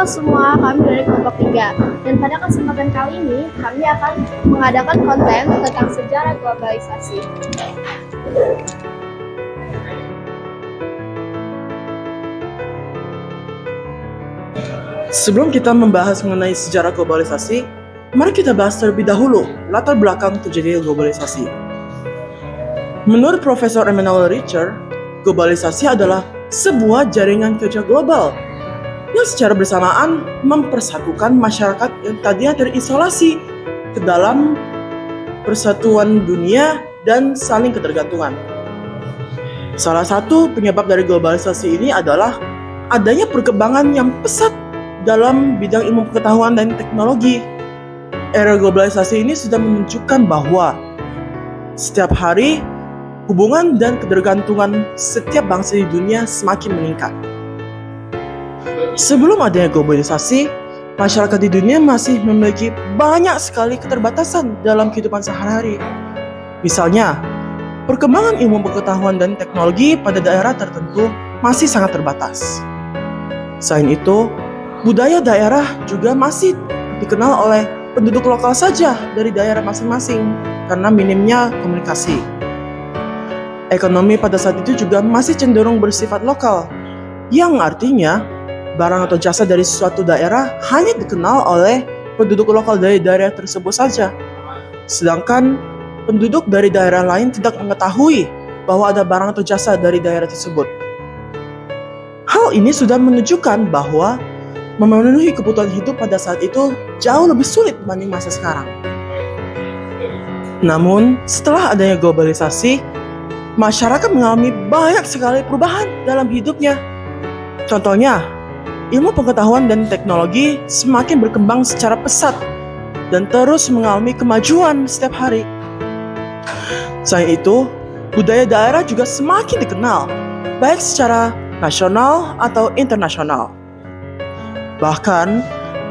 Halo semua, kami dari kelompok 3. Dan pada kesempatan kali ini, kami akan mengadakan konten tentang sejarah globalisasi. Sebelum kita membahas mengenai sejarah globalisasi, mari kita bahas terlebih dahulu latar belakang terjadinya globalisasi. Menurut Profesor Emanuel Richer, globalisasi adalah sebuah jaringan kerja global yang secara bersamaan mempersatukan masyarakat yang tadinya terisolasi ke dalam persatuan dunia dan saling ketergantungan. Salah satu penyebab dari globalisasi ini adalah adanya perkembangan yang pesat dalam bidang ilmu pengetahuan dan teknologi. Era globalisasi ini sudah menunjukkan bahwa setiap hari hubungan dan ketergantungan setiap bangsa di dunia semakin meningkat. Sebelum adanya globalisasi, masyarakat di dunia masih memiliki banyak sekali keterbatasan dalam kehidupan sehari-hari. Misalnya, perkembangan ilmu pengetahuan dan teknologi pada daerah tertentu masih sangat terbatas. Selain itu, budaya daerah juga masih dikenal oleh penduduk lokal saja dari daerah masing-masing karena minimnya komunikasi. Ekonomi pada saat itu juga masih cenderung bersifat lokal, yang artinya barang atau jasa dari suatu daerah hanya dikenal oleh penduduk lokal dari daerah tersebut saja. Sedangkan penduduk dari daerah lain tidak mengetahui bahwa ada barang atau jasa dari daerah tersebut. Hal ini sudah menunjukkan bahwa memenuhi kebutuhan hidup pada saat itu jauh lebih sulit dibanding masa sekarang. Namun, setelah adanya globalisasi, masyarakat mengalami banyak sekali perubahan dalam hidupnya. Contohnya, ilmu pengetahuan dan teknologi semakin berkembang secara pesat dan terus mengalami kemajuan setiap hari. Selain itu, budaya daerah juga semakin dikenal, baik secara nasional atau internasional. Bahkan,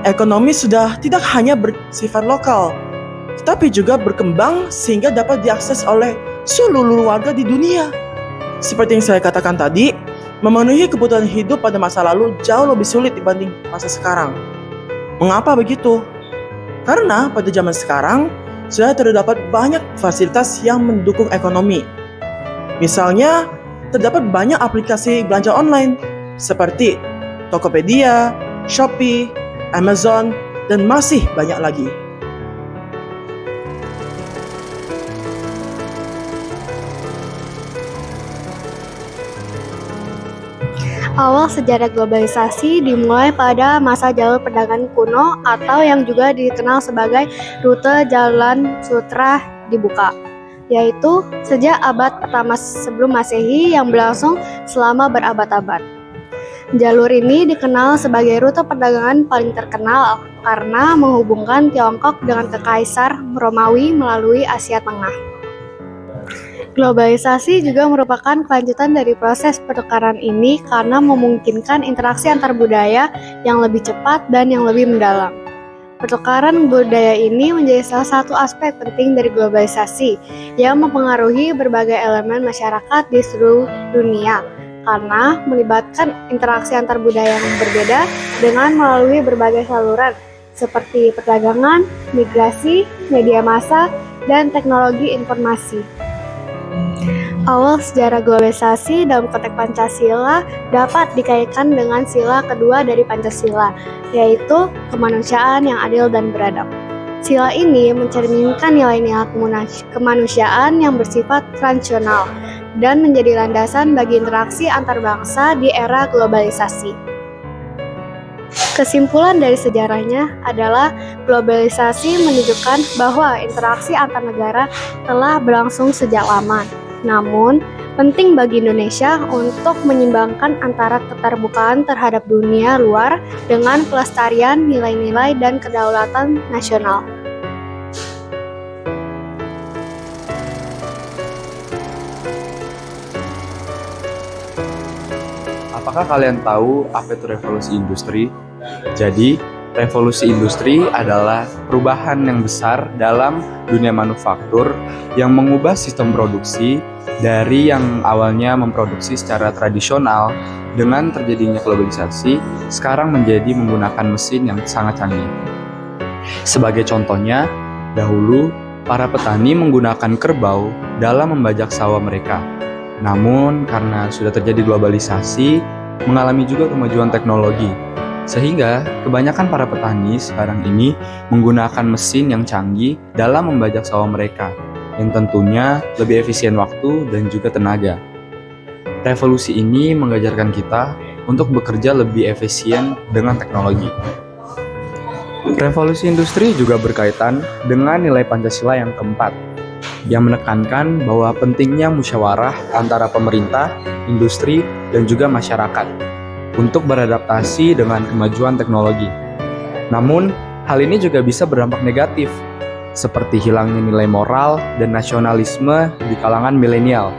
ekonomi sudah tidak hanya bersifat lokal, tetapi juga berkembang sehingga dapat diakses oleh seluruh warga di dunia. Seperti yang saya katakan tadi, memenuhi kebutuhan hidup pada masa lalu jauh lebih sulit dibanding masa sekarang. Mengapa begitu? Karena pada zaman sekarang sudah terdapat banyak fasilitas yang mendukung ekonomi. Misalnya, terdapat banyak aplikasi belanja online seperti Tokopedia, Shopee, Amazon, dan masih banyak lagi. Awal sejarah globalisasi dimulai pada masa jalur perdagangan kuno atau yang juga dikenal sebagai rute jalan sutra dibuka, yaitu sejak abad pertama sebelum Masehi yang berlangsung selama berabad-abad. Jalur ini dikenal sebagai rute perdagangan paling terkenal karena menghubungkan Tiongkok dengan Kekaisar Romawi melalui Asia Tengah. Globalisasi juga merupakan kelanjutan dari proses pertukaran ini karena memungkinkan interaksi antar budaya yang lebih cepat dan yang lebih mendalam. Pertukaran budaya ini menjadi salah satu aspek penting dari globalisasi yang mempengaruhi berbagai elemen masyarakat di seluruh dunia karena melibatkan interaksi antar budaya yang berbeda dengan melalui berbagai saluran seperti perdagangan, migrasi, media massa, dan teknologi informasi. Awal sejarah globalisasi dalam konteks Pancasila dapat dikaitkan dengan sila kedua dari Pancasila, yaitu kemanusiaan yang adil dan beradab. Sila ini mencerminkan nilai-nilai kemanusiaan yang bersifat transnasional dan menjadi landasan bagi interaksi antar bangsa di era globalisasi. Kesimpulan dari sejarahnya adalah globalisasi menunjukkan bahwa interaksi antar negara telah berlangsung sejak lama. Namun, penting bagi Indonesia untuk menyeimbangkan antara keterbukaan terhadap dunia luar dengan pelestarian nilai-nilai dan kedaulatan nasional. Apakah kalian tahu apa itu revolusi industri? Jadi, Revolusi industri adalah perubahan yang besar dalam dunia manufaktur yang mengubah sistem produksi dari yang awalnya memproduksi secara tradisional. Dengan terjadinya globalisasi, sekarang menjadi menggunakan mesin yang sangat canggih. Sebagai contohnya, dahulu para petani menggunakan kerbau dalam membajak sawah mereka. Namun karena sudah terjadi globalisasi, mengalami juga kemajuan teknologi. Sehingga kebanyakan para petani sekarang ini menggunakan mesin yang canggih dalam membajak sawah mereka, yang tentunya lebih efisien waktu dan juga tenaga. Revolusi ini mengajarkan kita untuk bekerja lebih efisien dengan teknologi. Revolusi industri juga berkaitan dengan nilai Pancasila yang keempat, yang menekankan bahwa pentingnya musyawarah antara pemerintah, industri, dan juga masyarakat untuk beradaptasi dengan kemajuan teknologi. Namun, hal ini juga bisa berdampak negatif, seperti hilangnya nilai moral dan nasionalisme di kalangan milenial.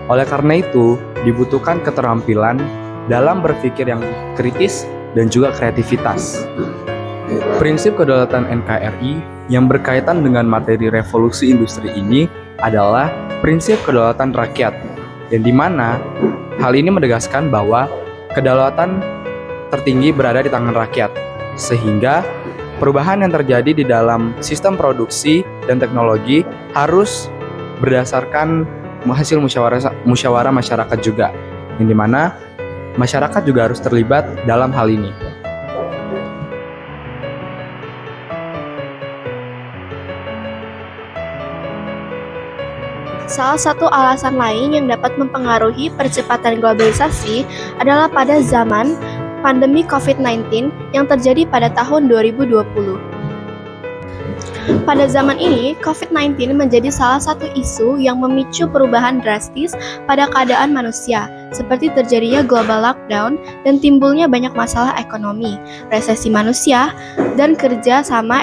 Oleh karena itu, dibutuhkan keterampilan dalam berpikir yang kritis dan juga kreativitas. Prinsip kedaulatan NKRI yang berkaitan dengan materi revolusi industri ini adalah prinsip kedaulatan rakyat, yang dimana hal ini menegaskan bahwa kedaulatan tertinggi berada di tangan rakyat, sehingga perubahan yang terjadi di dalam sistem produksi dan teknologi harus berdasarkan hasil musyawarah masyarakat juga, yang dimana masyarakat juga harus terlibat dalam hal ini. Salah satu alasan lain yang dapat mempengaruhi percepatan globalisasi adalah pada zaman pandemi COVID-19 yang terjadi pada tahun 2020. Pada zaman ini, COVID-19 menjadi salah satu isu yang memicu perubahan drastis pada keadaan manusia, seperti terjadinya global lockdown dan timbulnya banyak masalah ekonomi, resesi manusia, dan kerja sama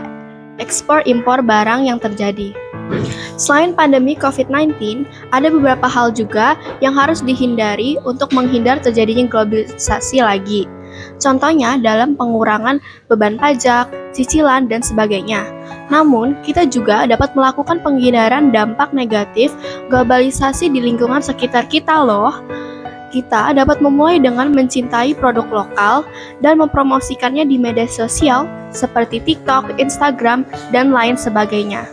ekspor-impor barang yang terjadi. Selain pandemi COVID-19, ada beberapa hal juga yang harus dihindari untuk menghindar terjadinya globalisasi lagi. Contohnya dalam pengurangan beban pajak, cicilan, dan sebagainya. Namun, kita juga dapat melakukan penghindaran dampak negatif globalisasi di lingkungan sekitar kita loh. Kita dapat memulai dengan mencintai produk lokal dan mempromosikannya di media sosial seperti TikTok, Instagram, dan lain sebagainya.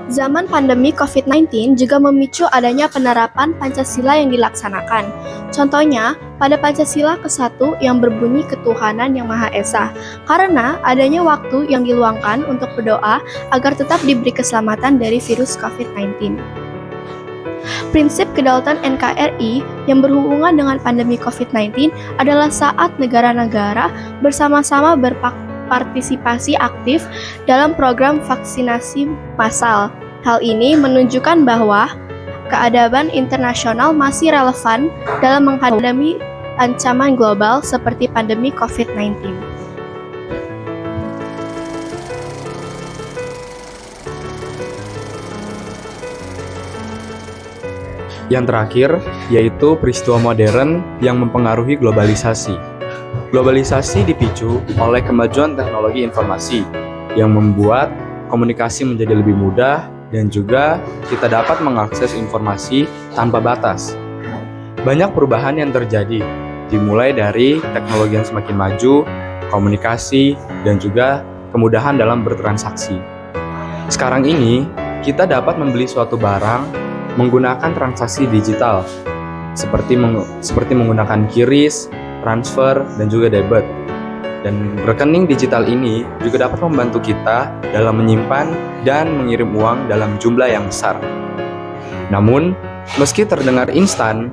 Zaman pandemi COVID-19 juga memicu adanya penerapan Pancasila yang dilaksanakan. Contohnya, pada Pancasila ke-1 yang berbunyi ketuhanan yang Maha Esa, karena adanya waktu yang diluangkan untuk berdoa agar tetap diberi keselamatan dari virus COVID-19. Prinsip kedaulatan NKRI yang berhubungan dengan pandemi COVID-19 adalah saat negara-negara bersama-sama berpartisipasi aktif dalam program vaksinasi massal. Hal ini menunjukkan bahwa keadaban internasional masih relevan dalam menghadapi ancaman global seperti pandemi COVID-19. Yang terakhir, yaitu peristiwa modern yang mempengaruhi globalisasi. Globalisasi dipicu oleh kemajuan teknologi informasi yang membuat komunikasi menjadi lebih mudah dan juga kita dapat mengakses informasi tanpa batas. Banyak perubahan yang terjadi, dimulai dari teknologi yang semakin maju, komunikasi, dan juga kemudahan dalam bertransaksi. Sekarang ini, kita dapat membeli suatu barang menggunakan transaksi digital, seperti menggunakan QRIS, transfer, dan juga debit. Dan rekening digital ini juga dapat membantu kita dalam menyimpan dan mengirim uang dalam jumlah yang besar. Namun, meski terdengar instan,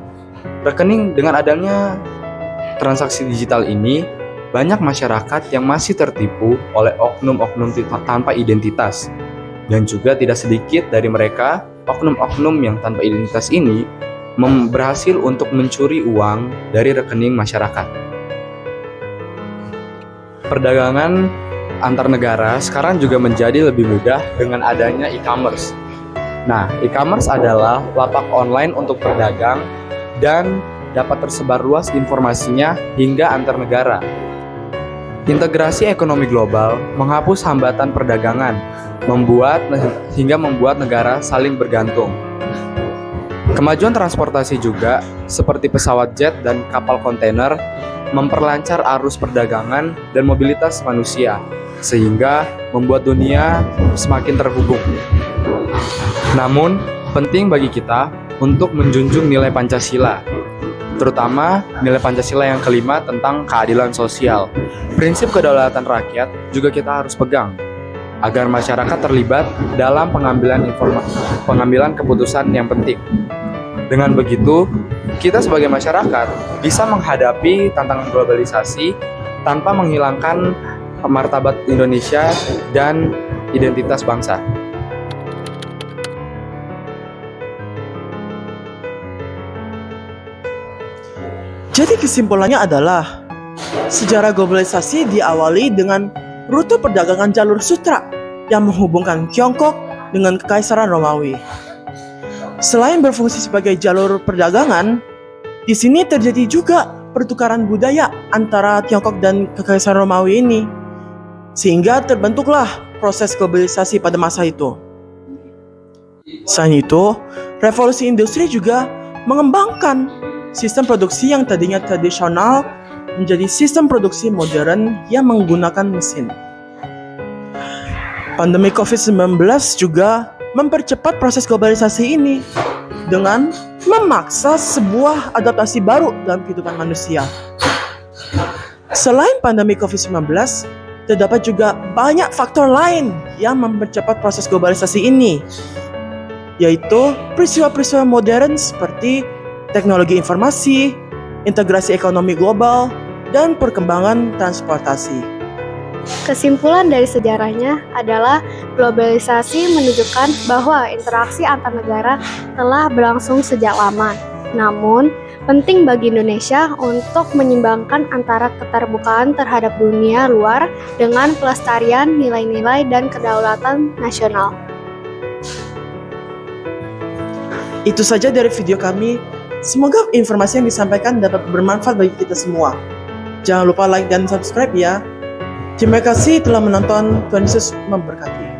rekening dengan adanya transaksi digital ini, banyak masyarakat yang masih tertipu oleh oknum-oknum tanpa identitas. Dan juga tidak sedikit dari mereka, oknum-oknum yang tanpa identitas ini berhasil untuk mencuri uang dari rekening masyarakat. Perdagangan antar negara sekarang juga menjadi lebih mudah dengan adanya e-commerce. Nah, e-commerce adalah lapak online untuk berdagang dan dapat tersebar luas informasinya hingga antar negara. Integrasi ekonomi global menghapus hambatan perdagangan, hingga membuat negara saling bergantung. Kemajuan transportasi juga, seperti pesawat jet dan kapal kontainer, memperlancar arus perdagangan dan mobilitas manusia, sehingga membuat dunia semakin terhubung. Namun, penting bagi kita untuk menjunjung nilai Pancasila, terutama nilai Pancasila yang kelima tentang keadilan sosial. Prinsip kedaulatan rakyat juga kita harus pegang, agar masyarakat terlibat dalam pengambilan keputusan yang penting. Dengan begitu, kita sebagai masyarakat bisa menghadapi tantangan globalisasi tanpa menghilangkan martabat Indonesia dan identitas bangsa. Jadi kesimpulannya adalah sejarah globalisasi diawali dengan rute perdagangan jalur sutra yang menghubungkan Tiongkok dengan Kekaisaran Romawi. Selain berfungsi sebagai jalur perdagangan, di sini terjadi juga pertukaran budaya antara Tiongkok dan Kekaisaran Romawi ini, sehingga terbentuklah proses globalisasi pada masa itu. Selain itu, revolusi industri juga mengembangkan sistem produksi yang tadinya tradisional menjadi sistem produksi modern yang menggunakan mesin. Pandemi COVID-19 juga mempercepat proses globalisasi ini dengan memaksa sebuah adaptasi baru dalam kehidupan manusia. Selain pandemi COVID-19, terdapat juga banyak faktor lain yang mempercepat proses globalisasi ini, yaitu peristiwa-peristiwa modern seperti teknologi informasi, integrasi ekonomi global, dan perkembangan transportasi. Kesimpulan dari sejarahnya adalah globalisasi menunjukkan bahwa interaksi antar negara telah berlangsung sejak lama. Namun, penting bagi Indonesia untuk menyeimbangkan antara keterbukaan terhadap dunia luar dengan pelestarian nilai-nilai dan kedaulatan nasional. Itu saja dari video kami. Semoga informasi yang disampaikan dapat bermanfaat bagi kita semua. Jangan lupa like dan subscribe ya. Terima kasih telah menonton. Tuhan Yesus memberkati.